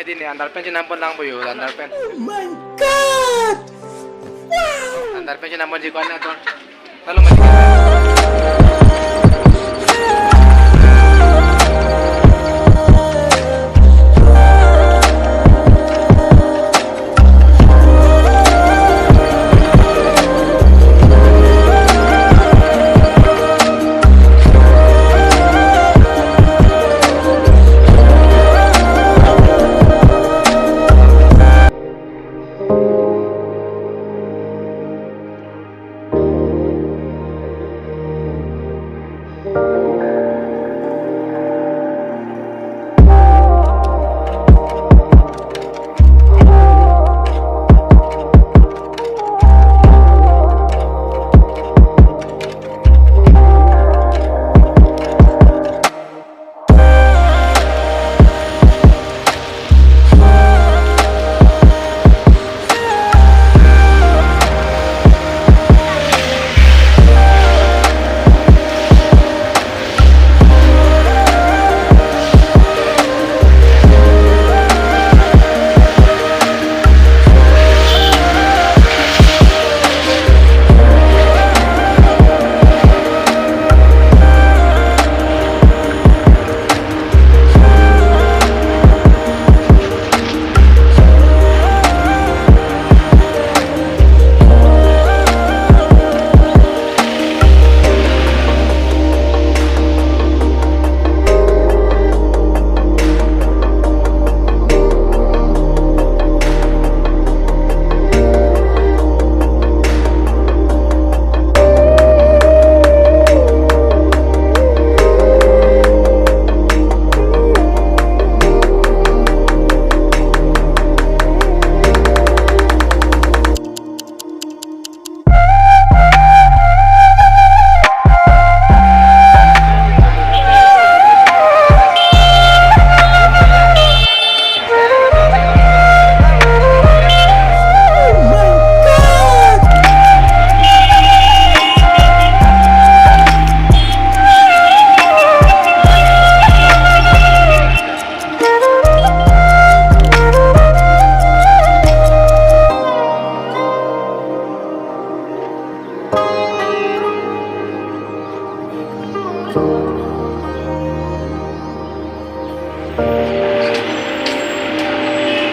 Ini underpan nampon lang po yun, underpan. Oh my God! Underpan nampon di ko na to. Lalu mati.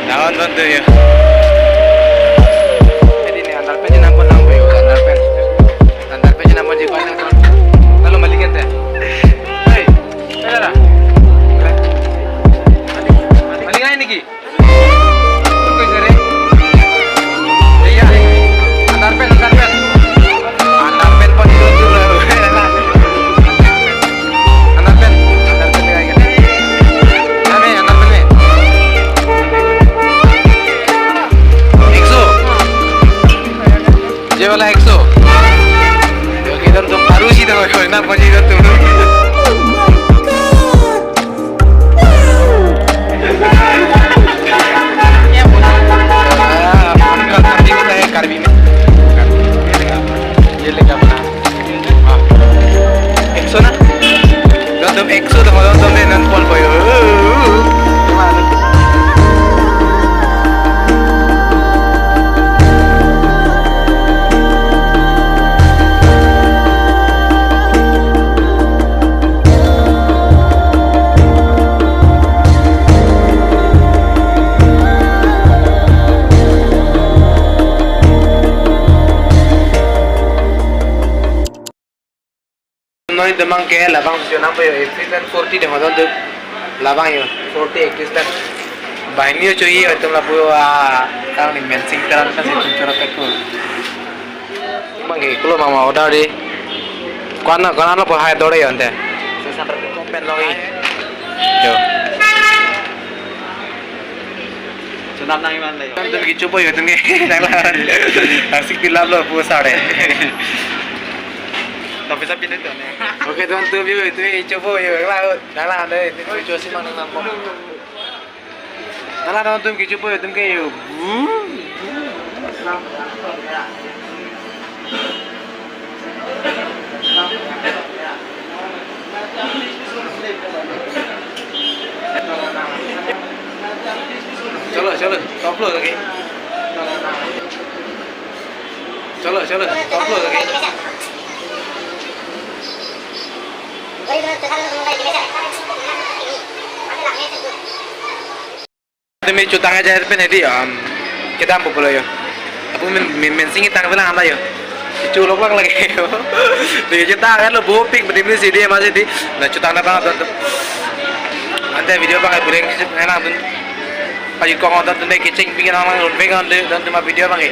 Naon bantu ya. Jadi ini underpan nampon lang po yun, underpan. Underpan nampon di ko na to. Lalu malikat ya. Hey, pera. Malingan ini ki. Tunggu sore. Iya. Underpan. Underpan pun dulu. Underpan lagi. Kami underpan nih. ये वाला 100 क्योंकि इधर तो मारू ही दो ना पहुंची इधर तुम अंकल समझी होता है कार्बी में ये लेके अपना 100 ना तो तुम 100 तो मतलब तुमने नन पॉल पायो Noi demang ke labang sujuna po yo 40 demo don labang yo 40 ekis dan bahini yo choi yo tumla po kang ni mensing taran ka situ chora peko mangi kulo mama order di kwana lo po hai dore yo ante 600 kompen lo yo sunam nang iman lai tum ki chupo yo tunge nangla asik dilab lo po sare tapi sapi itu nih. Oke teman-teman itu coba ya lah ada itu coba sih mana nampak. Nah teman-teman kita coba ya tuh kayak upload lagi. Chalo, upload lagi. Demi cutang aja pen ini kita ambil pula yo. Aku mensingin tang bilang apa yo. Culok lagi. Dia cutang kan lo bopik betul sih dia masih di. Nah cutang apa nggak tuh? Ante video bang bureng enak tuh. Pagi kau nonton tuh nih kicing bikin orang lebih kan tuh video bang